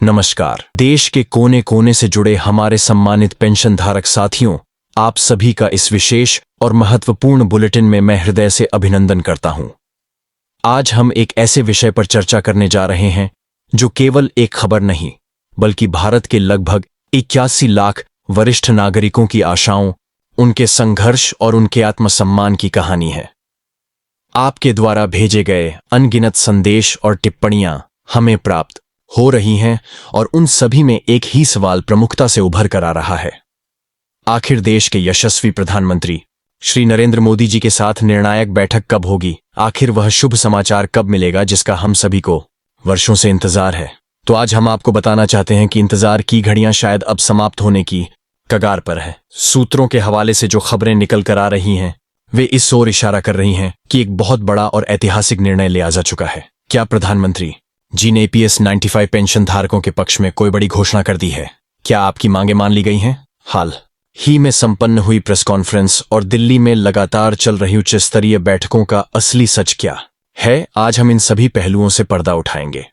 नमस्कार। देश के कोने कोने से जुड़े हमारे सम्मानित पेंशन धारक साथियों, आप सभी का इस विशेष और महत्वपूर्ण बुलेटिन में मैं हृदय से अभिनंदन करता हूं। आज हम एक ऐसे विषय पर चर्चा करने जा रहे हैं जो केवल एक खबर नहीं, बल्कि भारत के लगभग 81 लाख वरिष्ठ नागरिकों की आशाओं, उनके संघर्ष और उनके आत्मसम्मान की कहानी है। आपके द्वारा भेजे गए अनगिनत संदेश और टिप्पणियां हमें प्राप्त हो रही हैं और उन सभी में एक ही सवाल प्रमुखता से उभर कर आ रहा है। आखिर देश के यशस्वी प्रधानमंत्री श्री नरेंद्र मोदी जी के साथ निर्णायक बैठक कब होगी? आखिर वह शुभ समाचार कब मिलेगा जिसका हम सभी को वर्षों से इंतजार है? तो आज हम आपको बताना चाहते हैं कि इंतजार की घड़ियां शायद अब समाप्त होने की कगार पर है। सूत्रों के हवाले से जो खबरें निकल कर आ रही हैं वे इस ओर इशारा कर रही हैं कि एक बहुत बड़ा और ऐतिहासिक निर्णय लिया जा चुका है। क्या प्रधानमंत्री जी ने EPS 95 पेंशन धारकों के पक्ष में कोई बड़ी घोषणा कर दी है? क्या आपकी मांगें मान ली गई हैं? हाल ही में संपन्न हुई प्रेस कॉन्फ्रेंस और दिल्ली में लगातार चल रही उच्च स्तरीय बैठकों का असली सच क्या है? आज हम इन सभी पहलुओं से पर्दा उठाएंगे।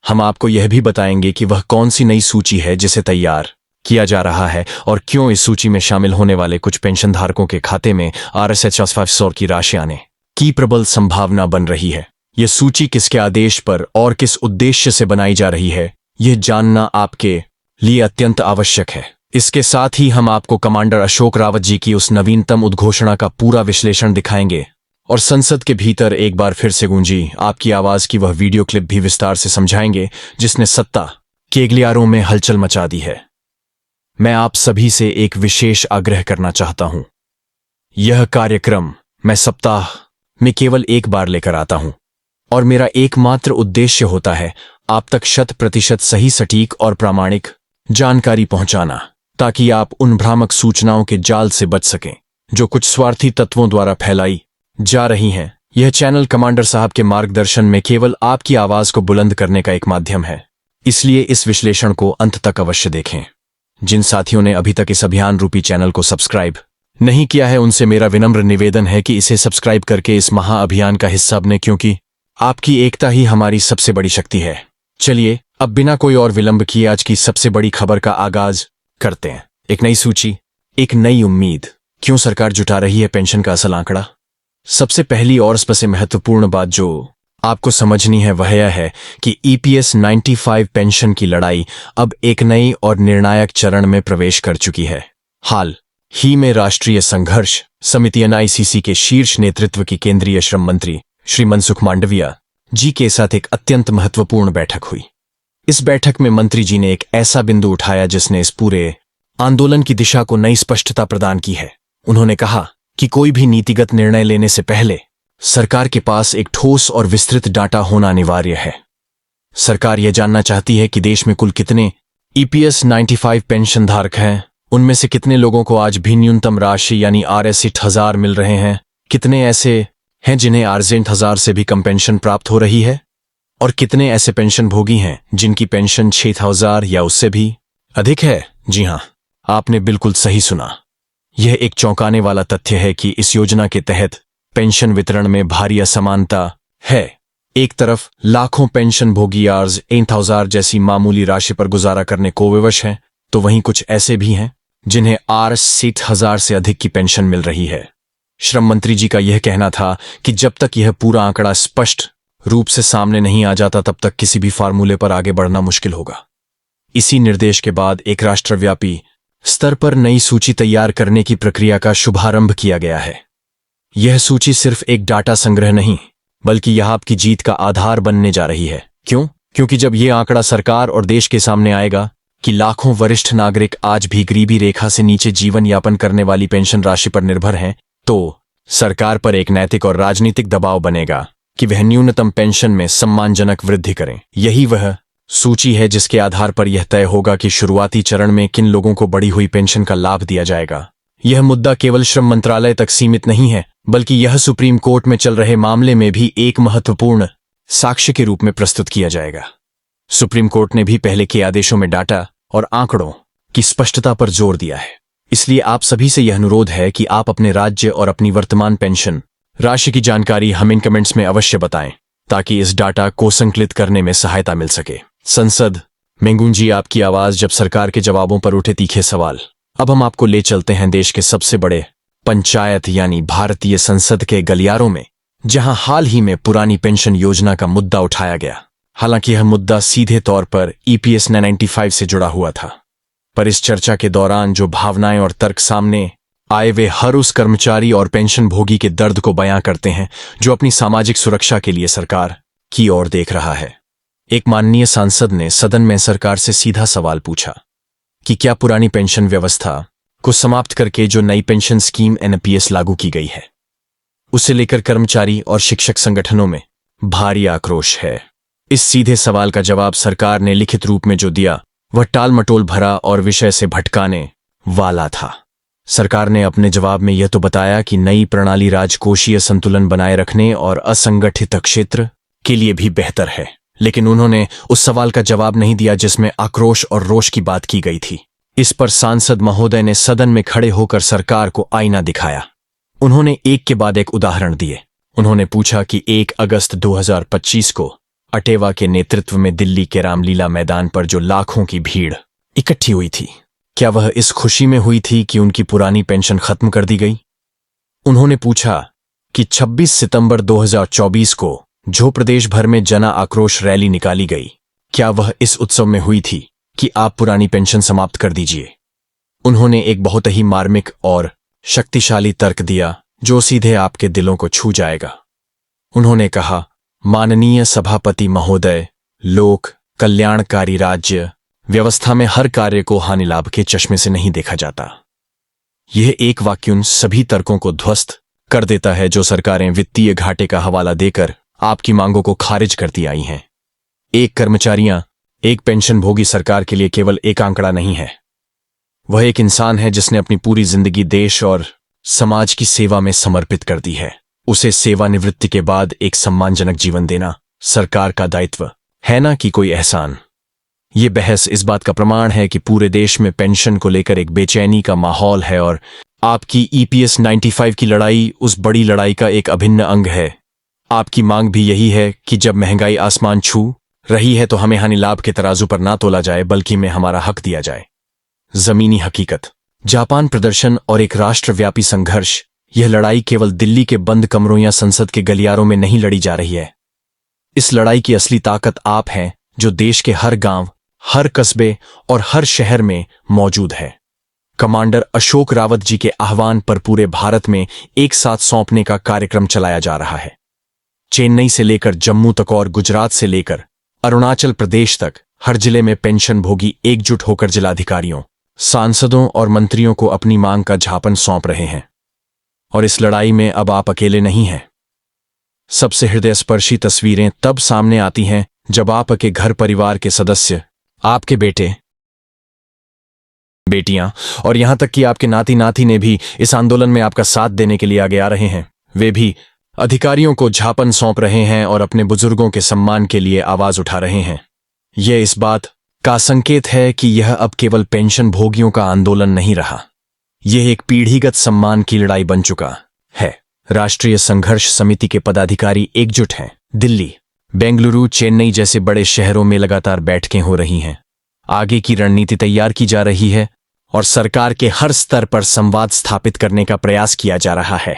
हम आपको यह भी बताएंगे कि वह कौन सी नई सूची है जिसे तैयार किया जा रहा है और क्यों इस सूची में शामिल होने वाले कुछ पेंशन धारकों के खाते में RSH 500 की राशि आने की प्रबल संभावना बन रही है। यह सूची किसके आदेश पर और किस उद्देश्य से बनाई जा रही है, यह जानना आपके लिए अत्यंत आवश्यक है। इसके साथ ही हम आपको कमांडर अशोक रावत जी की उस नवीनतम उद्घोषणा का पूरा विश्लेषण दिखाएंगे और संसद के भीतर एक बार फिर से गूंजी आपकी आवाज की वह वीडियो क्लिप भी विस्तार से समझाएंगे जिसने सत्ता के गलियारों में हलचल मचा दी है। मैं आप सभी से एक विशेष आग्रह करना चाहता हूं। यह कार्यक्रम मैं सप्ताह में केवल एक बार लेकर आता हूं और मेरा एकमात्र उद्देश्य होता है आप तक 100% सही, सटीक और प्रामाणिक जानकारी पहुंचाना, ताकि आप उन भ्रामक सूचनाओं के जाल से बच सकें जो कुछ स्वार्थी तत्वों द्वारा फैलाई जा रही हैं। यह चैनल कमांडर साहब के मार्गदर्शन में केवल आपकी आवाज को बुलंद करने का एक माध्यम है, इसलिए इस विश्लेषण को अंत तक अवश्य देखें। जिन साथियों ने अभी तक इस अभियान रूपी चैनल को सब्सक्राइब नहीं किया है, उनसे मेरा विनम्र निवेदन है कि इसे सब्सक्राइब करके इस महाअभियान का हिस्सा बने, क्योंकि आपकी एकता ही हमारी सबसे बड़ी शक्ति है। चलिए अब बिना कोई और विलंब किए आज की सबसे बड़ी खबर का आगाज करते हैं। एक नई सूची, एक नई उम्मीद। क्यों सरकार जुटा रही है पेंशन का असल आंकड़ा? सबसे पहली और सबसे महत्वपूर्ण बात जो आपको समझनी है वह यह है कि EPS 95 पेंशन की लड़ाई अब एक नई और निर्णायक चरण में प्रवेश कर चुकी है। हाल ही में राष्ट्रीय संघर्ष समिति NICC के शीर्ष नेतृत्व की केंद्रीय श्रम मंत्री श्री मनसुख मांडविया जी के साथ एक अत्यंत महत्वपूर्ण बैठक हुई। इस बैठक में मंत्री जी ने एक ऐसा बिंदु उठाया जिसने इस पूरे आंदोलन की दिशा को नई स्पष्टता प्रदान की है। उन्होंने कहा कि कोई भी नीतिगत निर्णय लेने से पहले सरकार के पास एक ठोस और विस्तृत डाटा होना अनिवार्य है। सरकार यह जानना चाहती है कि देश में कुल कितने EPS 95 पेंशन धारक हैं, उनमें से कितने लोगों को आज भी न्यूनतम राशि यानी RSH 1000 मिल रहे हैं, कितने ऐसे हैं जिन्हें RSH 1000 से भी कम पेंशन प्राप्त हो रही है, और कितने ऐसे पेंशन भोगी हैं जिनकी पेंशन 6000 या उससे भी अधिक है। जी हां, आपने बिल्कुल सही सुना। यह एक चौंकाने वाला तथ्य है कि इस योजना के तहत पेंशन वितरण में भारी असमानता है। एक तरफ लाखों पेंशन भोगी RSH 1000 जैसी मामूली राशि पर गुजारा करने को विवश हैं, तो वहीं कुछ ऐसे भी हैं जिन्हें RSH 1000 से अधिक की पेंशन मिल रही है। श्रम मंत्री जी का यह कहना था कि जब तक यह पूरा आंकड़ा स्पष्ट रूप से सामने नहीं आ जाता तब तक किसी भी फार्मूले पर आगे बढ़ना मुश्किल होगा। इसी निर्देश के बाद एक राष्ट्रव्यापी स्तर पर नई सूची तैयार करने की प्रक्रिया का शुभारंभ किया गया है। यह सूची सिर्फ एक डाटा संग्रह नहीं, बल्कि यह आपकी जीत का आधार बनने जा रही है। क्यों? क्योंकि जब यह आंकड़ा सरकार और देश के सामने आएगा कि लाखों वरिष्ठ नागरिक आज भी गरीबी रेखा से नीचे जीवन यापन करने वाली पेंशन राशि पर निर्भर हैं, तो सरकार पर एक नैतिक और राजनीतिक दबाव बनेगा कि वह न्यूनतम पेंशन में सम्मानजनक वृद्धि करें। यही वह सूची है जिसके आधार पर यह तय होगा कि शुरुआती चरण में किन लोगों को बढ़ी हुई पेंशन का लाभ दिया जाएगा। यह मुद्दा केवल श्रम मंत्रालय तक सीमित नहीं है, बल्कि यह सुप्रीम कोर्ट में चल रहे मामले में भी एक महत्वपूर्ण साक्ष्य के रूप में प्रस्तुत किया जाएगा। सुप्रीम कोर्ट ने भी पहले के आदेशों में डाटा और आंकड़ों की स्पष्टता पर जोर दिया है। इसलिए आप सभी से यह अनुरोध है कि आप अपने राज्य और अपनी वर्तमान पेंशन राशि की जानकारी हमें कमेंट्स में अवश्य बताएं, ताकि इस डाटा को संकलित करने में सहायता मिल सके। संसद मेंगून जी, आपकी आवाज जब सरकार के जवाबों पर उठे तीखे सवाल। अब हम आपको ले चलते हैं देश के सबसे बड़े पंचायत यानी भारतीय संसद के गलियारों में, जहां हाल ही में पुरानी पेंशन योजना का मुद्दा उठाया गया। हालांकि यह मुद्दा सीधे तौर पर ईपीएस 95 से जुड़ा हुआ था, पर इस चर्चा के दौरान जो भावनाएं और तर्क सामने आए वे हर उस कर्मचारी और पेंशन भोगी के दर्द को बयां करते हैं जो अपनी सामाजिक सुरक्षा के लिए सरकार की ओर देख रहा है। एक माननीय सांसद ने सदन में सरकार से सीधा सवाल पूछा कि क्या पुरानी पेंशन व्यवस्था को समाप्त करके जो नई पेंशन स्कीम एनपीएस लागू की गई है, उसे लेकर कर्मचारी और शिक्षक संगठनों में भारी आक्रोश है। इस सीधे सवाल का जवाब सरकार ने लिखित रूप में जो दिया वह टालमटोल भरा और विषय से भटकाने वाला था। सरकार ने अपने जवाब में यह तो बताया कि नई प्रणाली राजकोषीय संतुलन बनाए रखने और असंगठित क्षेत्र के लिए भी बेहतर है, लेकिन उन्होंने उस सवाल का जवाब नहीं दिया जिसमें आक्रोश और रोष की बात की गई थी। इस पर सांसद महोदय ने सदन में खड़े होकर सरकार को आईना दिखाया। उन्होंने एक के बाद एक उदाहरण दिए। उन्होंने पूछा कि 1 अगस्त 2025 को अटेवा के नेतृत्व में दिल्ली के रामलीला मैदान पर जो लाखों की भीड़ इकट्ठी हुई थी, क्या वह इस खुशी में हुई थी कि उनकी पुरानी पेंशन खत्म कर दी गई? उन्होंने पूछा कि 26 सितंबर 2024 को जो प्रदेश भर में जना आक्रोश रैली निकाली गई, क्या वह इस उत्सव में हुई थी कि आप पुरानी पेंशन समाप्त कर दीजिए? उन्होंने एक बहुत ही मार्मिक और शक्तिशाली तर्क दिया जो सीधे आपके दिलों को छू जाएगा। उन्होंने कहा, माननीय सभापति महोदय, लोक कल्याणकारी राज्य व्यवस्था में हर कार्य को हानि लाभ के चश्मे से नहीं देखा जाता। यह एक वाक्य उन सभी तर्कों को ध्वस्त कर देता है जो सरकारें वित्तीय घाटे का हवाला देकर आपकी मांगों को खारिज करती आई हैं। एक कर्मचारियां, एक पेंशन भोगी सरकार के लिए केवल एक आंकड़ा नहीं है, वह एक इंसान है जिसने अपनी पूरी जिंदगी देश और समाज की सेवा में समर्पित कर दी है। उसे सेवानिवृत्ति के बाद एक सम्मानजनक जीवन देना सरकार का दायित्व है, ना कि कोई एहसान। ये बहस इस बात का प्रमाण है कि पूरे देश में पेंशन को लेकर एक बेचैनी का माहौल है और आपकी ईपीएस 95 की लड़ाई उस बड़ी लड़ाई का एक अभिन्न अंग है। आपकी मांग भी यही है कि जब महंगाई आसमान छू रही है तो हमें हानि लाभ के तराजू पर ना तोला जाए, बल्कि में हमारा हक दिया जाए। जमीनी हकीकत, जापान प्रदर्शन और एक राष्ट्रव्यापी संघर्ष, यह लड़ाई केवल दिल्ली के बंद कमरों या संसद के गलियारों में नहीं लड़ी जा रही है। इस लड़ाई की असली ताकत आप हैं, जो देश के हर गांव, हर कस्बे और हर शहर में मौजूद है। कमांडर अशोक रावत जी के आह्वान पर पूरे भारत में एक साथ सौंपने का कार्यक्रम चलाया जा रहा है। चेन्नई से लेकर जम्मू तक और गुजरात से लेकर अरुणाचल प्रदेश तक हर जिले में पेंशन भोगी एकजुट होकर जिलाधिकारियों, सांसदों और मंत्रियों को अपनी मांग का झापन सौंप रहे हैं। और इस लड़ाई में अब आप अकेले नहीं हैं। सबसे हृदयस्पर्शी तस्वीरें तब सामने आती हैं जब आपके घर परिवार के सदस्य, आपके बेटे बेटियां और यहां तक कि आपके नाती नाती ने भी इस आंदोलन में आपका साथ देने के लिए आगे आ रहे हैं। वे भी अधिकारियों को झापन सौंप रहे हैं और अपने बुजुर्गों के सम्मान के लिए आवाज उठा रहे हैं। यह इस बात का संकेत है कि यह अब केवल पेंशन भोगियों का आंदोलन नहीं रहा, यह एक पीढ़ीगत सम्मान की लड़ाई बन चुका है। राष्ट्रीय संघर्ष समिति के पदाधिकारी एकजुट हैं। दिल्ली, बेंगलुरु, चेन्नई जैसे बड़े शहरों में लगातार बैठकें हो रही हैं। आगे की रणनीति तैयार की जा रही है और सरकार के हर स्तर पर संवाद स्थापित करने का प्रयास किया जा रहा है।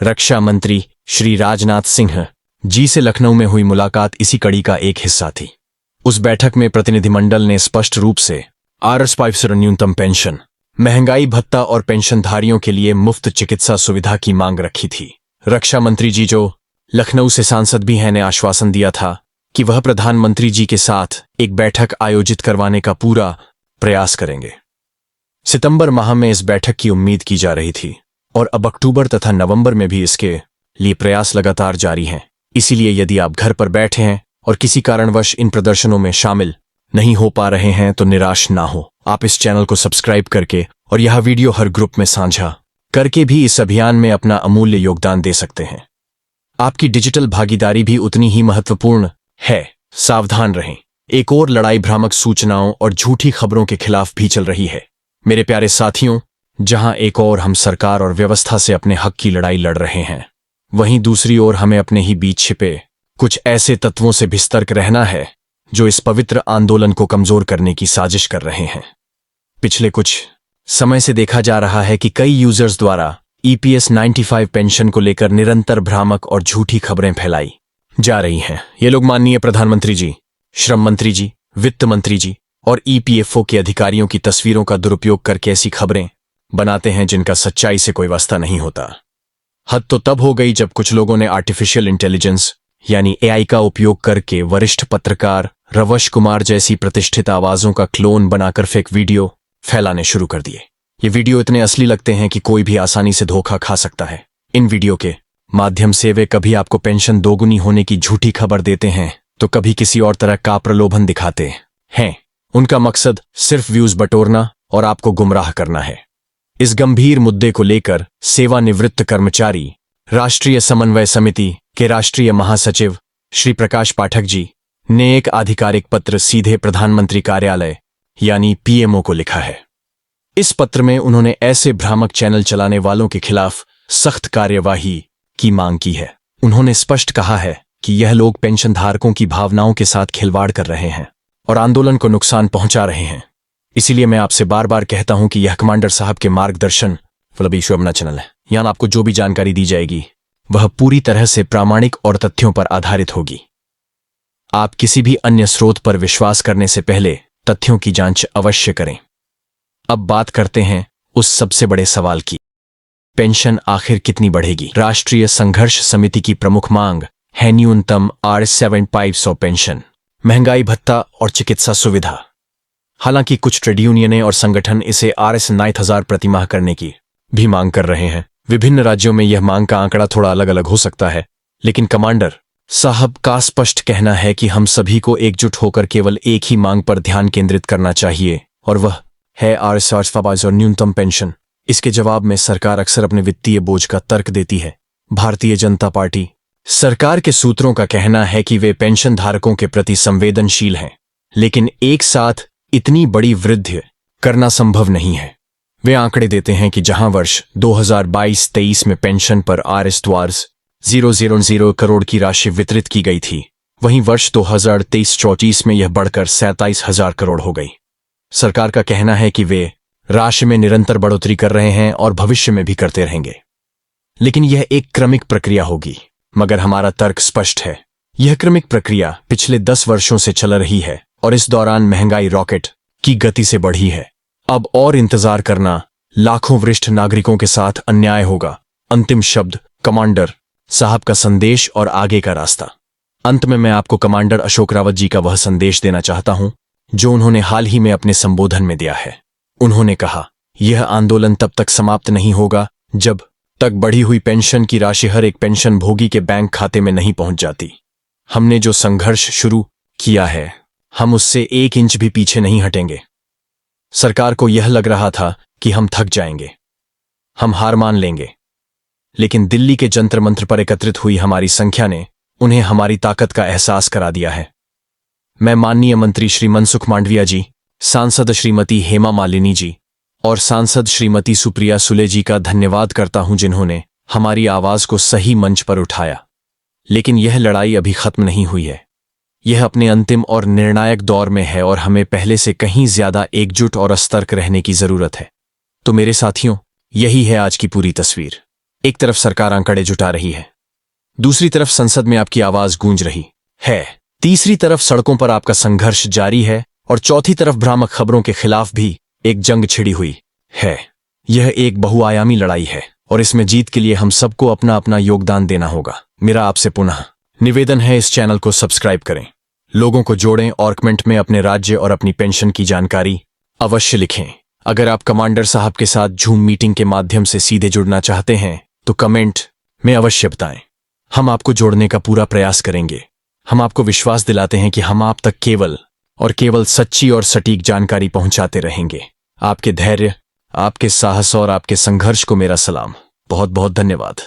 रक्षा मंत्री श्री राजनाथ सिंह जी से लखनऊ में हुई मुलाकात इसी कड़ी का एक हिस्सा थी। उस बैठक में प्रतिनिधिमंडल ने स्पष्ट रूप से RS5 न्यूनतम पेंशन, महंगाई भत्ता और पेंशनधारियों के लिए मुफ्त चिकित्सा सुविधा की मांग रखी थी। रक्षा मंत्री जी, जो लखनऊ से सांसद भी हैं, ने आश्वासन दिया था कि वह प्रधानमंत्री जी के साथ एक बैठक आयोजित करवाने का पूरा प्रयास करेंगे। सितंबर माह में इस बैठक की उम्मीद की जा रही थी और अब अक्टूबर तथा नवंबर में भी इसके लिए प्रयास लगातार जारी हैं। इसीलिए यदि आप घर पर बैठे हैं और किसी कारणवश इन प्रदर्शनों में शामिल नहीं हो पा रहे हैं तो निराश ना हो। आप इस चैनल को सब्सक्राइब करके और यह वीडियो हर ग्रुप में साझा करके भी इस अभियान में अपना अमूल्य योगदान दे सकते हैं। आपकी डिजिटल भागीदारी भी उतनी ही महत्वपूर्ण है। सावधान रहें, एक और लड़ाई भ्रामक सूचनाओं और झूठी खबरों के खिलाफ भी चल रही है। मेरे प्यारे साथियों, जहां एक ओर हम सरकार और व्यवस्था से अपने हक की लड़ाई लड़ रहे हैं, वहीं दूसरी ओर हमें अपने ही बीच छिपे कुछ ऐसे तत्वों से भी सतर्क रहना है जो इस पवित्र आंदोलन को कमजोर करने की साजिश कर रहे हैं। पिछले कुछ समय से देखा जा रहा है कि कई यूजर्स द्वारा EPS 95 पेंशन को लेकर निरंतर भ्रामक और झूठी खबरें फैलाई जा रही हैं। ये लोग माननीय प्रधानमंत्री जी, श्रम मंत्री जी, वित्त मंत्री जी और EPFO के अधिकारियों की तस्वीरों का दुरुपयोग करके ऐसी खबरें बनाते हैं जिनका सच्चाई से कोई वास्ता नहीं होता। हद तो तब हो गई जब कुछ लोगों ने आर्टिफिशियल इंटेलिजेंस यानी AI का उपयोग करके वरिष्ठ पत्रकार रवश कुमार जैसी प्रतिष्ठित आवाजों का क्लोन बनाकर फेक वीडियो फैलाने शुरू कर दिए। ये वीडियो इतने असली लगते हैं कि कोई भी आसानी से धोखा खा सकता है। इन वीडियो के माध्यम से वे कभी आपको पेंशन दोगुनी होने की झूठी खबर देते हैं तो कभी किसी और तरह का प्रलोभन दिखाते हैं। उनका मकसद सिर्फ व्यूज बटोरना और आपको गुमराह करना है। इस गंभीर मुद्दे को लेकर सेवानिवृत्त कर्मचारी राष्ट्रीय समन्वय समिति के राष्ट्रीय महासचिव श्री प्रकाश पाठक जी ने एक आधिकारिक पत्र सीधे प्रधानमंत्री कार्यालय यानी PMO को लिखा है। इस पत्र में उन्होंने ऐसे भ्रामक चैनल चलाने वालों के खिलाफ सख्त कार्यवाही की मांग की है। उन्होंने स्पष्ट कहा है कि यह लोग पेंशनधारकों की भावनाओं के साथ खिलवाड़ कर रहे हैं और आंदोलन को नुकसान पहुंचा रहे हैं। इसीलिए मैं आपसे बार बार कहता हूं कि यह कमांडर साहब के मार्गदर्शन अपना चैनल है। यहां आपको जो भी जानकारी दी जाएगी वह पूरी तरह से प्रामाणिक और तथ्यों पर आधारित होगी। आप किसी भी अन्य स्रोत पर विश्वास करने से पहले तथ्यों की जांच अवश्य करें। अब बात करते हैं उस सबसे बड़े सवाल की, पेंशन आखिर कितनी बढ़ेगी। राष्ट्रीय संघर्ष समिति की प्रमुख मांग है न्यूनतम Rs 7500 पेंशन, महंगाई भत्ता और चिकित्सा सुविधा। हालांकि कुछ ट्रेड यूनियनें और संगठन इसे Rs 9000 प्रतिमाह करने की भी मांग कर रहे हैं। विभिन्न राज्यों में यह मांग का आंकड़ा थोड़ा अलग अलग हो सकता है, लेकिन कमांडर साहब का स्पष्ट कहना है कि हम सभी को एकजुट होकर केवल एक ही मांग पर ध्यान केंद्रित करना चाहिए और वह है Rs 7500 और न्यूनतम पेंशन। इसके जवाब में सरकार अक्सर अपने वित्तीय बोझ का तर्क देती है। भारतीय जनता पार्टी सरकार के सूत्रों का कहना है कि वे पेंशन धारकों के प्रति संवेदनशील हैं, लेकिन एक साथ इतनी बड़ी वृद्धि करना संभव नहीं है। वे आंकड़े देते हैं कि जहां वर्ष 2022-23 में पेंशन पर Rs 000 करोड़ की राशि वितरित की गई थी, वहीं वर्ष 2023-24 में यह बढ़कर 27,000 करोड़ हो गई। सरकार का कहना है कि वे राशि में निरंतर बढ़ोतरी कर रहे हैं और भविष्य में भी करते रहेंगे, लेकिन यह एक क्रमिक प्रक्रिया होगी। मगर हमारा तर्क स्पष्ट है, यह क्रमिक प्रक्रिया पिछले 10 वर्षों से चल रही है और इस दौरान महंगाई रॉकेट की गति से बढ़ी है। अब और इंतजार करना लाखों वरिष्ठ नागरिकों के साथ अन्याय होगा। अंतिम शब्द कमांडर साहब का संदेश और आगे का रास्ता। अंत में मैं आपको कमांडर अशोक रावत जी का वह संदेश देना चाहता हूं जो उन्होंने हाल ही में अपने संबोधन में दिया है। उन्होंने कहा, यह आंदोलन तब तक समाप्त नहीं होगा जब तक बढ़ी हुई पेंशन की राशि हर एक पेंशन भोगी के बैंक खाते में नहीं पहुंच जाती। हमने जो संघर्ष शुरू किया है, हम उससे 1 इंच भी पीछे नहीं हटेंगे। सरकार को यह लग रहा था कि हम थक जाएंगे, हम हार मान लेंगे, लेकिन दिल्ली के जंतर मंत्र पर एकत्रित हुई हमारी संख्या ने उन्हें हमारी ताकत का एहसास करा दिया है। मैं माननीय मंत्री श्री मनसुख मांडविया जी, सांसद श्रीमती हेमा मालिनी जी और सांसद श्रीमती सुप्रिया सुले जी का धन्यवाद करता हूं जिन्होंने हमारी आवाज को सही मंच पर उठाया। लेकिन यह लड़ाई अभी खत्म नहीं हुई है, यह अपने अंतिम और निर्णायक दौर में है और हमें पहले से कहीं ज्यादा एकजुट और सतर्क रहने की जरूरत है। तो मेरे साथियों, यही है आज की पूरी तस्वीर। एक तरफ सरकार आंकड़े जुटा रही है, दूसरी तरफ संसद में आपकी आवाज गूंज रही है, तीसरी तरफ सड़कों पर आपका संघर्ष जारी है और चौथी तरफ भ्रामक खबरों के खिलाफ भी एक जंग छिड़ी हुई है। यह एक बहुआयामी लड़ाई है और इसमें जीत के लिए हम सबको अपना अपना योगदान देना होगा। मेरा आपसे पुनः निवेदन है, इस चैनल को सब्सक्राइब करें, लोगों को जोड़ें और कमेंट में अपने राज्य और अपनी पेंशन की जानकारी अवश्य लिखें। अगर आप कमांडर साहब के साथ जूम मीटिंग के माध्यम से सीधे जुड़ना चाहते हैं तो कमेंट में अवश्य बताएं। हम आपको जोड़ने का पूरा प्रयास करेंगे। हम आपको विश्वास दिलाते हैं कि हम आप तक केवल और केवल सच्ची और सटीक जानकारी पहुंचाते रहेंगे। आपके धैर्य, आपके साहस और आपके संघर्ष को मेरा सलाम। बहुत बहुत धन्यवाद।